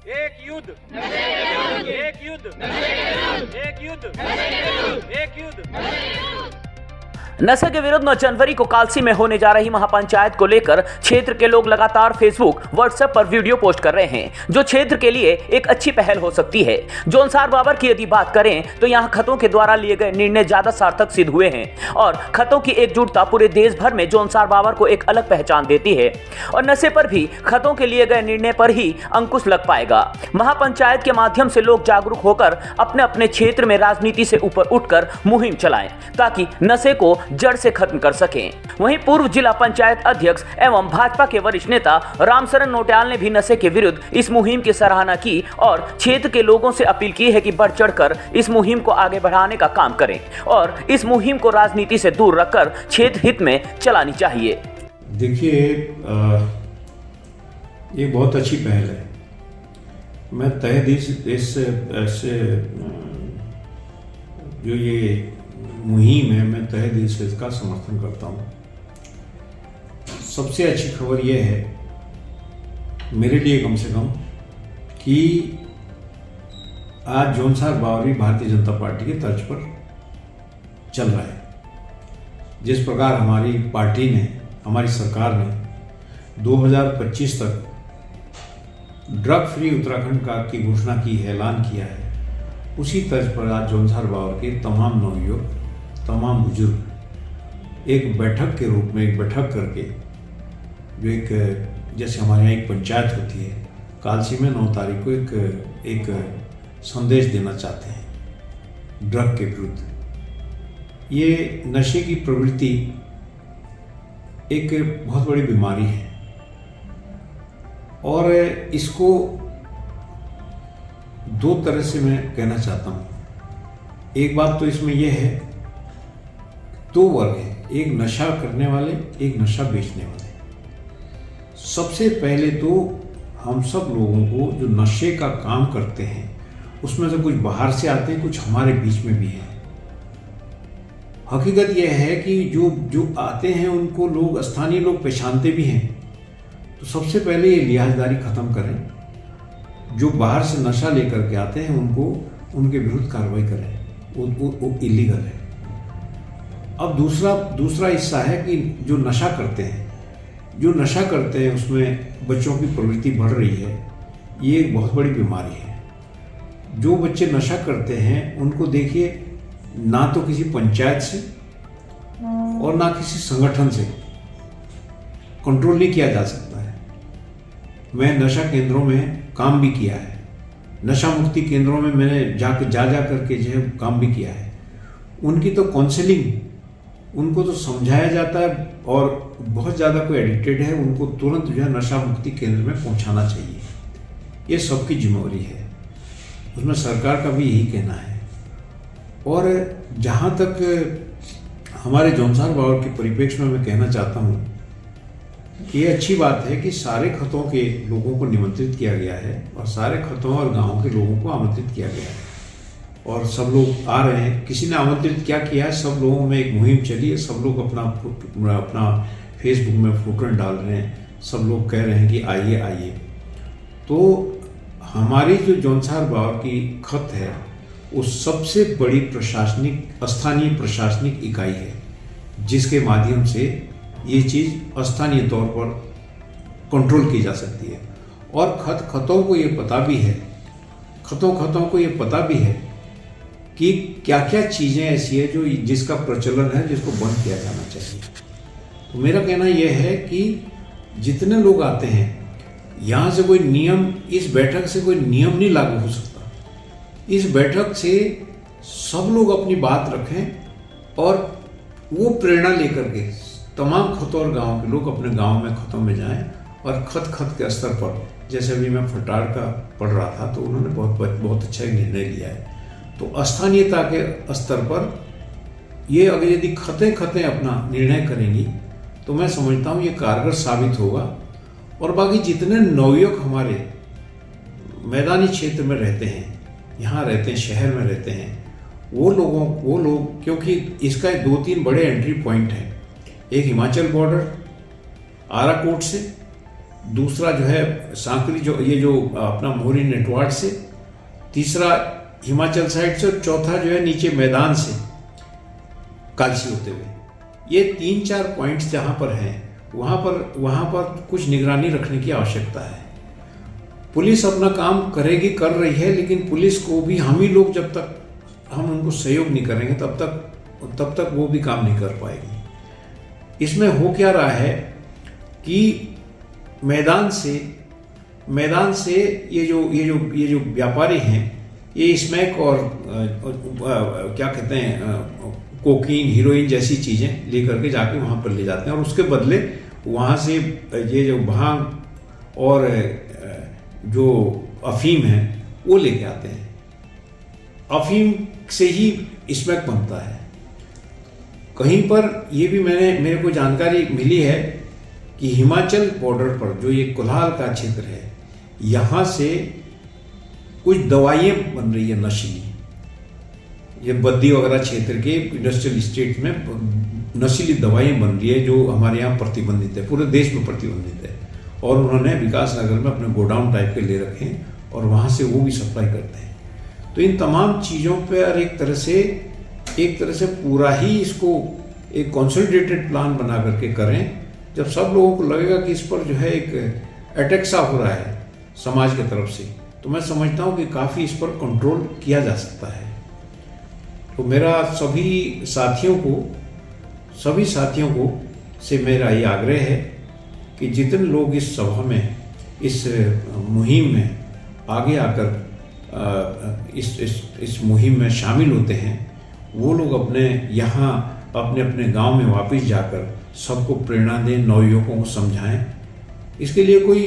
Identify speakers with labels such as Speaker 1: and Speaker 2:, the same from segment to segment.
Speaker 1: एक युद्ध, एक युद्ध, एक युद्ध, एक युद्ध।
Speaker 2: नशे के विरुद्ध 9 जनवरी को कालसी में होने जा रही महापंचायत को लेकर क्षेत्र के लोग लगातार फेसबुक, व्हाट्सएप पर वीडियो पोस्ट कर रहे हैं, जो क्षेत्र के लिए एक अच्छी पहल हो सकती है। जोनसार बाबर की यदि बात करें तो यहाँ खतों के द्वारा लिए गए निर्णय ज्यादा सार्थक सिद्ध हुए हैं और खतों की एकजुटता पूरे देश भर में जोनसार बाबर को एक अलग पहचान देती है और नशे पर भी खतों के लिए गए निर्णय पर ही अंकुश लग पाएगा। महापंचायत के माध्यम से लोग जागरूक होकर अपने अपने क्षेत्र में राजनीति से ऊपर उठकर मुहिम चलाएं ताकि नशे को जड़ से खत्म कर सकें। वहीं पूर्व जिला पंचायत अध्यक्ष एवं भाजपा के वरिष्ठ नेता रामशरण नोटियाल ने भी नशे के विरुद्ध इस मुहिम की सराहना की और क्षेत्र के लोगों से अपील की है कि बढ़ चढ़कर इस मुहिम को आगे बढ़ाने का काम करें और इस मुहिम को राजनीति से दूर रखकर क्षेत्र हित में चलानी चाहिए।
Speaker 3: देखिए, ये बहुत अच्छी पहल है। मैं तहे दिल से जो ये मुहिम है, मैं तहे दिल से इसका समर्थन करता हूँ। सबसे अच्छी खबर यह है मेरे लिए कम से कम कि आज जोनसार बावर भी भारतीय जनता पार्टी के तर्ज पर चल रहा है। जिस प्रकार हमारी पार्टी ने, हमारी सरकार ने 2025 तक ड्रग फ्री उत्तराखंड का की घोषणा की है, ऐलान किया है, उसी तर्ज पर आज जोनसार बावर के तमाम नवयुवक, तमाम बुजुर्ग एक बैठक के रूप में, एक बैठक करके, जो एक जैसे हमारे यहाँ एक पंचायत होती है, कालसी में 9 तारीख को एक संदेश देना चाहते हैं ड्रग के विरुद्ध। ये नशे की प्रवृत्ति एक बहुत बड़ी बीमारी है और इसको 2 तरह से मैं कहना चाहता हूँ। एक बात तो इसमें यह है, 2 वर्ग हैं, एक नशा करने वाले, एक नशा बेचने वाले। सबसे पहले तो हम सब लोगों को जो नशे का काम करते हैं उसमें से कुछ बाहर से आते हैं, कुछ हमारे बीच में भी हैं। हकीकत यह है कि जो आते हैं उनको लोग, स्थानीय लोग पहचानते भी हैं। तो सबसे पहले ये लिहाजदारी खत्म करें। जो बाहर से नशा लेकर के आते हैं उनके विरुद्ध कार्रवाई करें, वो इलीगल है। अब दूसरा हिस्सा है कि जो नशा करते हैं उसमें बच्चों की प्रवृत्ति बढ़ रही है। ये एक बहुत बड़ी बीमारी है। जो बच्चे नशा करते हैं उनको देखिए, ना तो किसी पंचायत से और ना किसी संगठन से कंट्रोल नहीं किया जा सकता है। मैं नशा केंद्रों में काम भी किया है, नशा मुक्ति केंद्रों में मैंने जा करके जो है काम भी किया है। उनकी तो काउंसलिंग, उनको तो समझाया जाता है और बहुत ज़्यादा कोई एडिक्टेड है उनको तुरंत जो है नशा मुक्ति केंद्र में पहुंचाना चाहिए। ये सबकी जिम्मेवारी है, उसमें सरकार का भी यही कहना है। और जहाँ तक हमारे जोनसार बावर के परिप्रेक्ष्य में मैं कहना चाहता हूँ कि ये अच्छी बात है कि सारे खतों के लोगों को निमंत्रित किया गया है और सारे खतों और गाँव के लोगों को आमंत्रित किया गया है और सब लोग आ रहे हैं। किसी ने आमंत्रित क्या किया है, सब लोगों में एक मुहिम चली है। सब लोग अपना फेसबुक में फोटो डाल रहे हैं, सब लोग कह रहे हैं कि आइए आइए। तो हमारी जो जोनसार बावर की खत है वो सबसे बड़ी स्थानीय प्रशासनिक इकाई है, जिसके माध्यम से ये चीज़ स्थानीय तौर पर कंट्रोल की जा सकती है। और खतों को ये पता भी है, खतों को ये पता भी है कि क्या क्या चीज़ें ऐसी है जो जिसका प्रचलन है, जिसको बंद किया जाना चाहिए। तो मेरा कहना यह है कि जितने लोग आते हैं यहाँ से कोई नियम, इस बैठक से कोई नियम नहीं लागू हो सकता। इस बैठक से सब लोग अपनी बात रखें और वो प्रेरणा लेकर के तमाम खतों और गाँव के लोग अपने गाँव में खतों में जाएं और खत के स्तर पर, जैसे अभी मैं फटाड़ का पढ़ रहा था तो उन्होंने बहुत अच्छा एक निर्णय लिया है। तो स्थानीयता के स्तर पर ये अगर यदि खतें अपना निर्णय करेंगी तो मैं समझता हूँ ये कारगर साबित होगा। और बाकी जितने नवयुवक हमारे मैदानी क्षेत्र में रहते हैं, यहाँ रहते हैं, शहर में रहते हैं, वो लोग क्योंकि इसका 2-3 बड़े एंट्री पॉइंट हैं। एक हिमाचल बॉर्डर आराकोट से दूसरा जो है सांकरी जो ये जो अपना मोहरी नेटवार्ड से, तीसरा हिमाचल साइड से, और चौथा जो है नीचे मैदान से कालसी होते हुए। ये 3-4 पॉइंट्स जहाँ पर हैं वहाँ पर कुछ निगरानी रखने की आवश्यकता है। पुलिस अपना काम करेगी, कर रही है, लेकिन पुलिस को भी हम ही लोग जब तक हम उनको सहयोग नहीं करेंगे तब तक वो भी काम नहीं कर पाएगी। इसमें हो क्या रहा है कि मैदान से ये जो व्यापारी हैं, ये स्मैक और क्या कहते हैं कोकीन, हीरोइन जैसी चीज़ें लेकर के जाके वहाँ पर ले जाते हैं, और उसके बदले वहाँ से ये जो भांग और जो अफीम है वो लेके आते हैं। अफीम से ही स्मैक बनता है। कहीं पर ये भी मेरे को जानकारी मिली है कि हिमाचल बॉर्डर पर जो ये कुल्हाल का क्षेत्र है, यहाँ से कुछ दवाइयाँ बन रही है नशीली। ये बद्दी वगैरह क्षेत्र के इंडस्ट्रियल स्टेट में नशीली दवाइयाँ बन रही है जो हमारे यहाँ प्रतिबंधित है, पूरे देश में प्रतिबंधित है। और उन्होंने विकास नगर में अपने गोडाउन टाइप के ले रखे हैं और वहाँ से वो भी सप्लाई करते हैं। तो इन तमाम चीज़ों पर एक तरह से पूरा ही इसको एक कंसोलिडेटेड प्लान बना करके करें। जब सब लोगों को लगेगा कि इस पर जो है एक अटैक सा हो रहा है समाज की तरफ से, तो मैं समझता हूँ कि काफ़ी इस पर कंट्रोल किया जा सकता है। तो मेरा सभी साथियों को से मेरा ये आग्रह है कि जितने लोग इस सभा में, इस मुहिम में आगे आकर इस मुहिम में शामिल होते हैं, वो लोग अपने गांव में वापस जाकर सबको प्रेरणा दें, नवयुवकों को समझाएं। इसके लिए कोई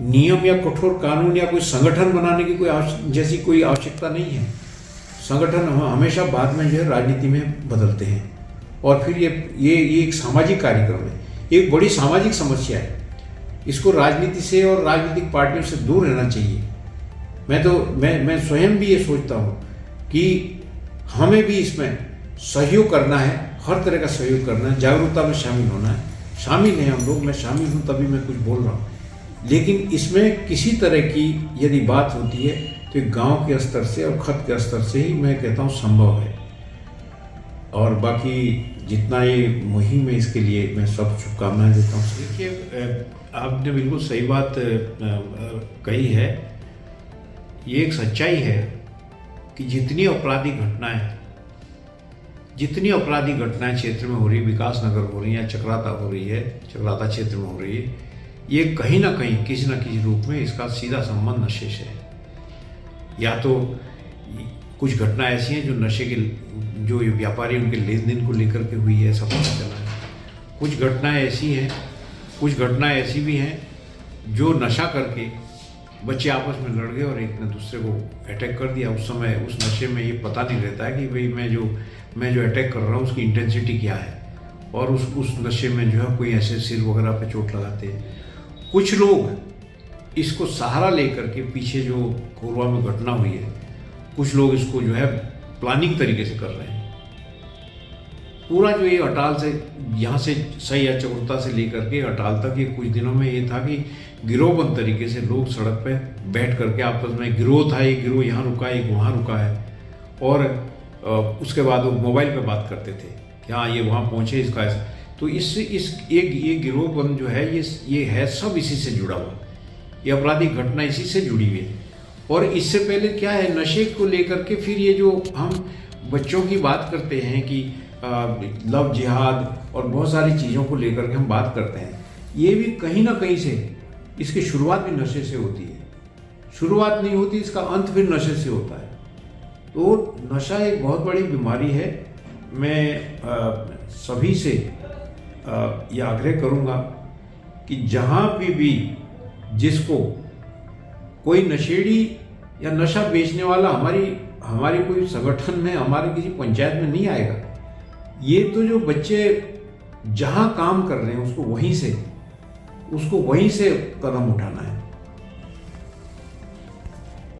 Speaker 3: नियम या कठोर कानून या कोई संगठन बनाने की कोई आवश्यकता नहीं है। संगठन हमेशा बाद में जो है राजनीति में बदलते हैं, और फिर ये एक सामाजिक कार्यक्रम है, एक बड़ी सामाजिक समस्या है। इसको राजनीति से और राजनीतिक पार्टियों से दूर रहना चाहिए। मैं स्वयं भी ये सोचता हूँ कि हमें भी इसमें सहयोग करना है, हर तरह का सहयोग करना है, जागरूकता में शामिल होना है। शामिल हैं हम लोग, मैं शामिल हूँ तभी मैं कुछ बोल रहा हूँ। लेकिन इसमें किसी तरह की यदि बात होती है तो गांव के स्तर से और खत के स्तर से ही मैं कहता हूँ संभव है। और बाकी जितना ये मुहिम है इसके लिए मैं सब शुभकामनाएं देता हूँ। देखिए, आपने बिल्कुल सही बात कही है। ये एक सच्चाई है कि जितनी अपराधी घटनाएं क्षेत्र में हो रही है, विकास नगर हो रही है, चक्राता हो रही है, चक्राता क्षेत्र में हो रही है, ये कहीं ना कहीं किसी न किसी रूप में इसका सीधा संबंध नशे से है। या तो कुछ घटनाएं ऐसी हैं जो नशे के जो व्यापारी उनके लेन देन को लेकर के हुई है, सब पता चला है। कुछ घटनाएं ऐसी भी हैं जो नशा करके बच्चे आपस में लड़ गए और एक ने दूसरे को अटैक कर दिया। उस समय उस नशे में ये पता नहीं रहता है कि भाई मैं जो अटैक कर रहा हूँ उसकी इंटेंसिटी क्या है, और उस नशे में जो है कोई ऐसे सिर वगैरह पे चोट लगाते हैं। कुछ लोग इसको सहारा लेकर के पीछे जो कोरबा में घटना हुई है, कुछ लोग इसको जो है प्लानिंग तरीके से कर रहे हैं। पूरा जो ये अटाल से यहाँ से सही या चकुर्ता से लेकर के अटाल तक ये कुछ दिनों में ये था कि गिरोहबंद तरीके से लोग सड़क पे बैठ करके आपस में गिरोह था, एक गिरोह यहाँ रुका है, एक वहाँ रुका है, और उसके बाद वो मोबाइल पे बात करते थे कि हाँ ये वहाँ पहुँचे, इसका ऐसा। तो ये गिरोहबंद जो है ये है सब इसी से जुड़ा हुआ, ये आपराधिक घटना इसी से जुड़ी हुई है। और इससे पहले क्या है, नशे को लेकर के फिर ये जो हम बच्चों की बात करते हैं कि लव जिहाद और बहुत सारी चीज़ों को लेकर के हम बात करते हैं, ये भी कहीं ना कहीं से इसकी शुरुआत भी नशे से होती है। शुरुआत नहीं होती, इसका अंत फिर नशे से होता है। तो नशा एक बहुत बड़ी बीमारी है। मैं सभी से यह आग्रह करूँगा कि जहाँ भी जिसको कोई नशेड़ी या नशा बेचने वाला हमारी कोई संगठन में, हमारे किसी पंचायत में नहीं आएगा। ये तो जो बच्चे जहाँ काम कर रहे हैं उसको वहीं से कदम उठाना है।